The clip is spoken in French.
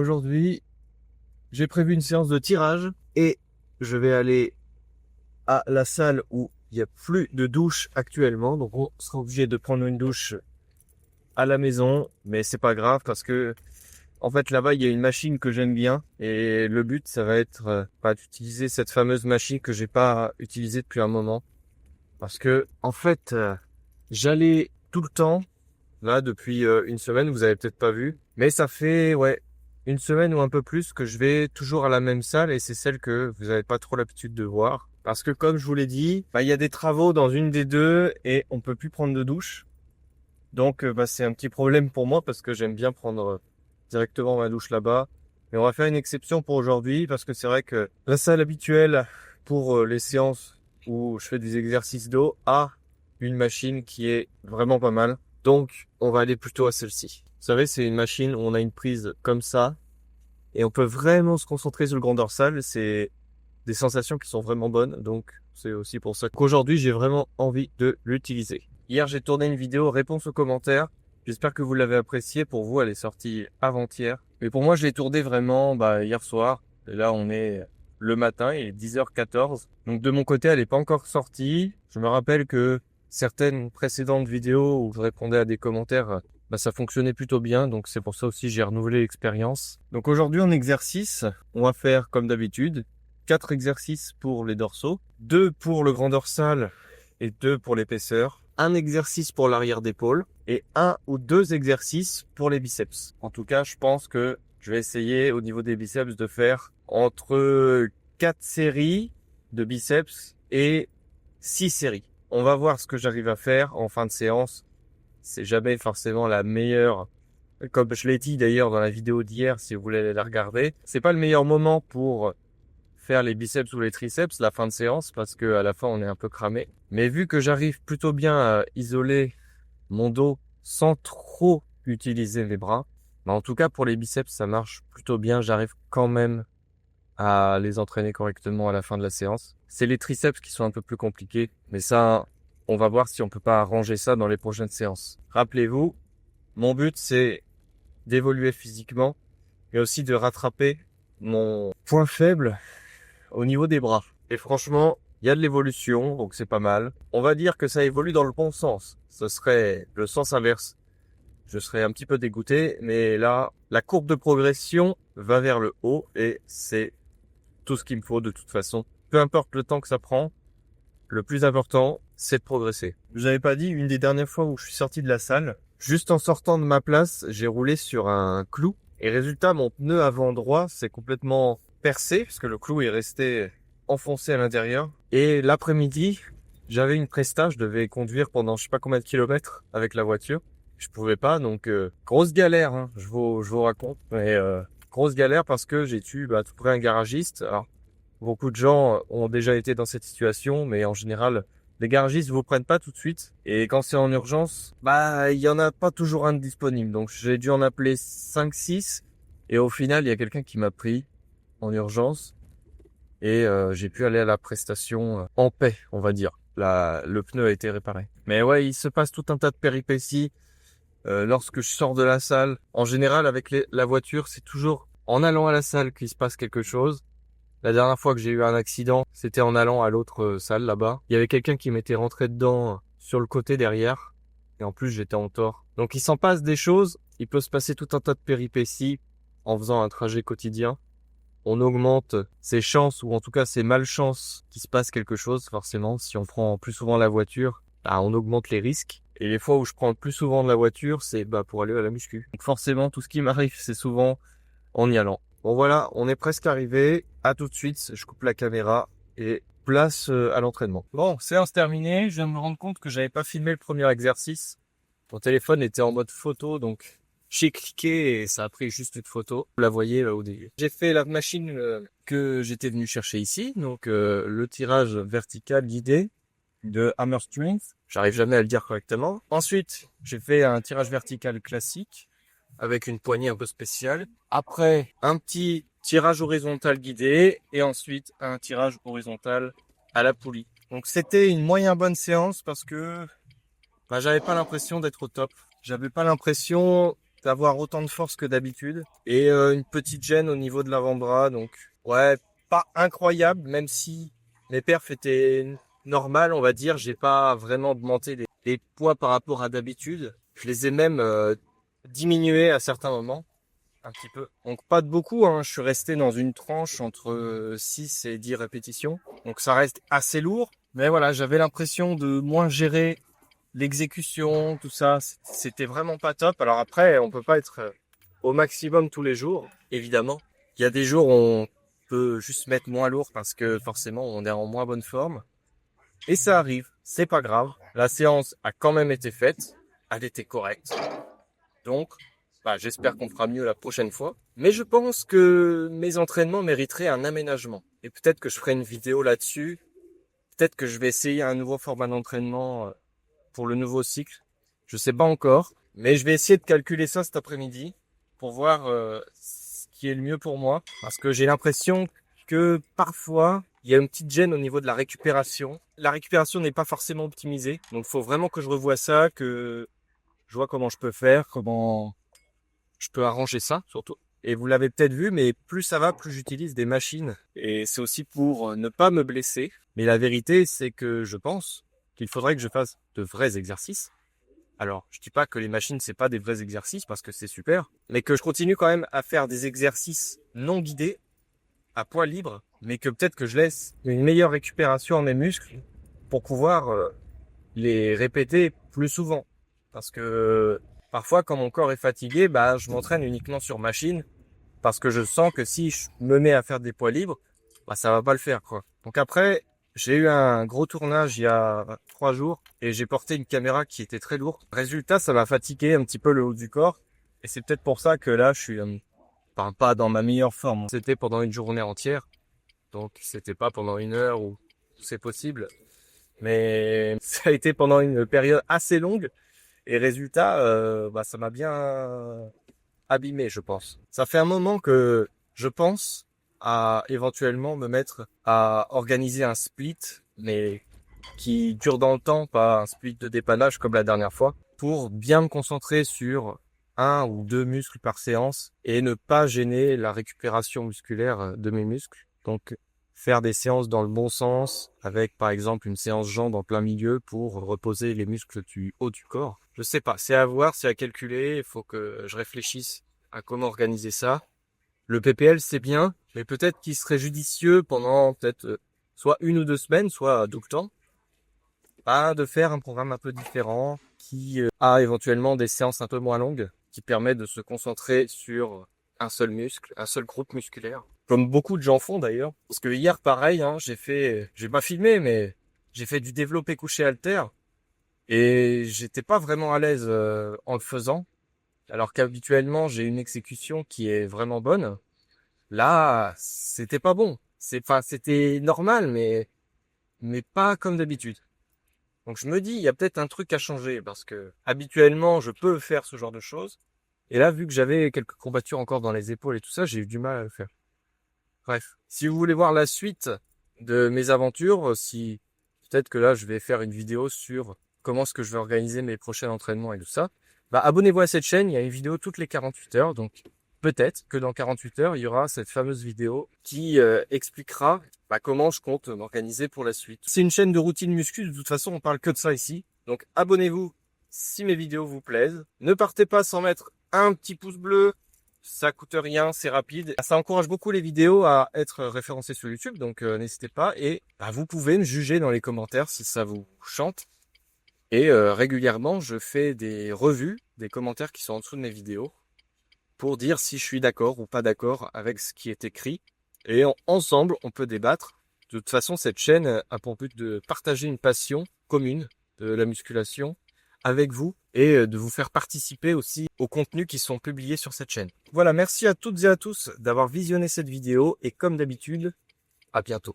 Aujourd'hui, j'ai prévu une séance de tirage et je vais aller à la salle où il n'y a plus de douche actuellement. Donc on sera obligé de prendre une douche à la maison, mais c'est pas grave parce que en fait là-bas il y a une machine que j'aime bien et le but ça va être d'utiliser cette fameuse machine que j'ai pas utilisée depuis un moment parce que en fait j'allais tout le temps là depuis une semaine, vous avez peut-être pas vu, mais ça fait une semaine ou un peu plus que je vais toujours à la même salle et c'est celle que vous n'avez pas trop l'habitude de voir. Parce que comme je vous l'ai dit, il y a des travaux dans une des deux et on peut plus prendre de douche. Donc c'est un petit problème pour moi parce que j'aime bien prendre directement ma douche là-bas. Mais on va faire une exception pour aujourd'hui parce que c'est vrai que la salle habituelle pour les séances où je fais des exercices d'eau a une machine qui est vraiment pas mal. Donc, on va aller plutôt à celle-ci. Vous savez, c'est une machine où on a une prise comme ça et on peut vraiment se concentrer sur le grand dorsal. C'est des sensations qui sont vraiment bonnes. Donc, c'est aussi pour ça qu'aujourd'hui, j'ai vraiment envie de l'utiliser. Hier, j'ai tourné une vidéo réponse aux commentaires. J'espère que vous l'avez appréciée. Pour vous, elle est sortie avant-hier. Mais pour moi, je l'ai tournée vraiment hier soir. Et là, on est le matin, il est 10h14. Donc, de mon côté, elle n'est pas encore sortie. Je me rappelle que certaines précédentes vidéos où je répondais à des commentaires, ça fonctionnait plutôt bien. Donc, c'est pour ça aussi que j'ai renouvelé l'expérience. Donc, aujourd'hui, en exercice, on va faire comme d'habitude 4 exercices pour les dorsaux, 2 pour le grand dorsal et 2 pour l'épaisseur, un exercice pour l'arrière d'épaule et 1 ou 2 exercices pour les biceps. En tout cas, je pense que je vais essayer au niveau des biceps de faire entre 4 séries de biceps et 6 séries. On va voir ce que j'arrive à faire en fin de séance. C'est jamais forcément la meilleure. Comme je l'ai dit d'ailleurs dans la vidéo d'hier, si vous voulez la regarder, c'est pas le meilleur moment pour faire les biceps ou les triceps la fin de séance parce que à la fin on est un peu cramé. Mais vu que j'arrive plutôt bien à isoler mon dos sans trop utiliser mes bras, en tout cas pour les biceps ça marche plutôt bien. J'arrive quand même à les entraîner correctement à la fin de la séance. C'est les triceps qui sont un peu plus compliqués, mais ça on va voir si on peut pas arranger ça dans les prochaines séances. Rappelez-vous, mon but c'est d'évoluer physiquement et aussi de rattraper mon point faible au niveau des bras. Et franchement, il y a de l'évolution, donc c'est pas mal. On va dire que ça évolue dans le bon sens. Ce serait le sens inverse. Je serais un petit peu dégoûté, mais là, la courbe de progression va vers le haut et c'est tout ce qu'il me faut de toute façon. Peu importe le temps que ça prend, le plus important, c'est de progresser. Je vous avais pas dit, une des dernières fois où je suis sorti de la salle, juste en sortant de ma place, j'ai roulé sur un clou. Et résultat, mon pneu avant droit s'est complètement percé, parce que le clou est resté enfoncé à l'intérieur. Et l'après-midi, j'avais une presta, je devais conduire pendant je sais pas combien de kilomètres avec la voiture. Je pouvais pas, donc grosse galère, hein, je vous raconte. Mais grosse galère parce que j'ai dû à tout près un garagiste. Alors, beaucoup de gens ont déjà été dans cette situation, mais en général, les garagistes vous prennent pas tout de suite. Et quand c'est en urgence, il y en a pas toujours un de disponible. Donc j'ai dû en appeler 5-6. Et au final, il y a quelqu'un qui m'a pris en urgence. Et j'ai pu aller à la prestation en paix, on va dire. Le pneu a été réparé. Mais ouais, il se passe tout un tas de péripéties lorsque je sors de la salle. En général, avec la voiture, c'est toujours en allant à la salle qu'il se passe quelque chose. La dernière fois que j'ai eu un accident, c'était en allant à l'autre salle là-bas. Il y avait quelqu'un qui m'était rentré dedans sur le côté derrière. Et en plus, j'étais en tort. Donc il s'en passe des choses. Il peut se passer tout un tas de péripéties en faisant un trajet quotidien. On augmente ses chances ou en tout cas ses malchances qu'il se passe quelque chose forcément. Si on prend plus souvent la voiture, on augmente les risques. Et les fois où je prends le plus souvent de la voiture, c'est pour aller à la muscu. Donc forcément, tout ce qui m'arrive, c'est souvent en y allant. Bon voilà, on est presque arrivé. À tout de suite, je coupe la caméra et place à l'entraînement. Bon, séance terminée. Je viens de me rendre compte que j'avais pas filmé le premier exercice. Mon téléphone était en mode photo, donc j'ai cliqué et ça a pris juste une photo. Vous la voyez là au début. J'ai fait la machine que j'étais venu chercher ici, donc le tirage vertical guidé de Hammer Strength. J'arrive jamais à le dire correctement. Ensuite, j'ai fait un tirage vertical classique avec une poignée un peu spéciale. Après, un petit tirage horizontal guidé et ensuite un tirage horizontal à la poulie. Donc c'était une moyen bonne séance parce que j'avais pas l'impression d'être au top. J'avais pas l'impression d'avoir autant de force que d'habitude. Et une petite gêne au niveau de l'avant-bras. Donc ouais, pas incroyable, même si mes perfs étaient normales, on va dire. J'ai pas vraiment augmenté les poids par rapport à d'habitude. Je les ai même diminués à certains moments. Un petit peu. Donc pas de beaucoup, hein. Je suis resté dans une tranche entre 6 et 10 répétitions. Donc ça reste assez lourd. Mais voilà, j'avais l'impression de moins gérer l'exécution, tout ça. C'était vraiment pas top. Alors après, on peut pas être au maximum tous les jours, évidemment. Il y a des jours où on peut juste mettre moins lourd parce que forcément on est en moins bonne forme. Et ça arrive, c'est pas grave. La séance a quand même été faite. Elle était correcte. Donc, j'espère qu'on fera mieux la prochaine fois. Mais je pense que mes entraînements mériteraient un aménagement. Et peut-être que je ferai une vidéo là-dessus. Peut-être que je vais essayer un nouveau format d'entraînement pour le nouveau cycle. Je sais pas encore. Mais je vais essayer de calculer ça cet après-midi pour voir ce qui est le mieux pour moi. Parce que j'ai l'impression que parfois, il y a une petite gêne au niveau de la récupération. La récupération n'est pas forcément optimisée. Donc, il faut vraiment que je revoie ça, que je vois comment je peux faire, comment je peux arranger ça, surtout. Et vous l'avez peut-être vu, mais plus ça va, plus j'utilise des machines. Et c'est aussi pour ne pas me blesser. Mais la vérité, c'est que je pense qu'il faudrait que je fasse de vrais exercices. Alors, je dis pas que les machines, c'est pas des vrais exercices, parce que c'est super. Mais que je continue quand même à faire des exercices non guidés, à poids libre. Mais que peut-être que je laisse une meilleure récupération à mes muscles pour pouvoir les répéter plus souvent. Parce que parfois, quand mon corps est fatigué, je m'entraîne uniquement sur machine parce que je sens que si je me mets à faire des poids libres, ça va pas le faire, quoi. Donc après, j'ai eu un gros tournage il y a 3 jours et j'ai porté une caméra qui était très lourde. Résultat, ça m'a fatigué un petit peu le haut du corps et c'est peut-être pour ça que là, je suis pas dans ma meilleure forme. C'était pendant une journée entière, donc c'était pas pendant 1 heure où c'est possible. Mais ça a été pendant une période assez longue. Et résultat, ça m'a bien abîmé, je pense. Ça fait un moment que je pense à éventuellement me mettre à organiser un split, mais qui dure dans le temps, pas un split de dépannage comme la dernière fois, pour bien me concentrer sur 1 ou 2 muscles par séance et ne pas gêner la récupération musculaire de mes muscles. Donc, faire des séances dans le bon sens, avec par exemple une séance jambes en plein milieu pour reposer les muscles du haut du corps. Je sais pas, c'est à voir, c'est à calculer, il faut que je réfléchisse à comment organiser ça. Le PPL c'est bien, mais peut-être qu'il serait judicieux pendant peut-être soit 1 ou 2 semaines, soit tout le temps, de faire un programme un peu différent qui a éventuellement des séances un peu moins longues, qui permettent de se concentrer sur un seul muscle, un seul groupe musculaire. Comme beaucoup de gens font d'ailleurs. Parce que hier, pareil, j'ai pas filmé, mais j'ai fait du développé couché halter. Et j'étais pas vraiment à l'aise en le faisant. Alors qu'habituellement, j'ai une exécution qui est vraiment bonne. Là, c'était pas bon. C'était normal, mais pas comme d'habitude. Donc je me dis, il y a peut-être un truc à changer parce que habituellement, je peux faire ce genre de choses. Et là, vu que j'avais quelques courbatures encore dans les épaules et tout ça, j'ai eu du mal à le faire. Bref, si vous voulez voir la suite de mes aventures, si peut-être que là, je vais faire une vidéo sur comment est-ce que je vais organiser mes prochains entraînements et tout ça, abonnez-vous à cette chaîne, il y a une vidéo toutes les 48 heures, donc peut-être que dans 48 heures, il y aura cette fameuse vidéo qui expliquera comment je compte m'organiser pour la suite. C'est une chaîne de routine muscu, de toute façon, on parle que de ça ici. Donc abonnez-vous si mes vidéos vous plaisent. Ne partez pas sans mettre un petit pouce bleu, ça coûte rien, c'est rapide. Ça encourage beaucoup les vidéos à être référencées sur YouTube, donc n'hésitez pas. Et vous pouvez me juger dans les commentaires si ça vous chante. Et régulièrement, je fais des revues, des commentaires qui sont en dessous de mes vidéos pour dire si je suis d'accord ou pas d'accord avec ce qui est écrit. Et ensemble, on peut débattre. De toute façon, cette chaîne a pour but de partager une passion commune de la musculation avec vous et de vous faire participer aussi aux contenus qui sont publiés sur cette chaîne. Voilà, merci à toutes et à tous d'avoir visionné cette vidéo et comme d'habitude, à bientôt.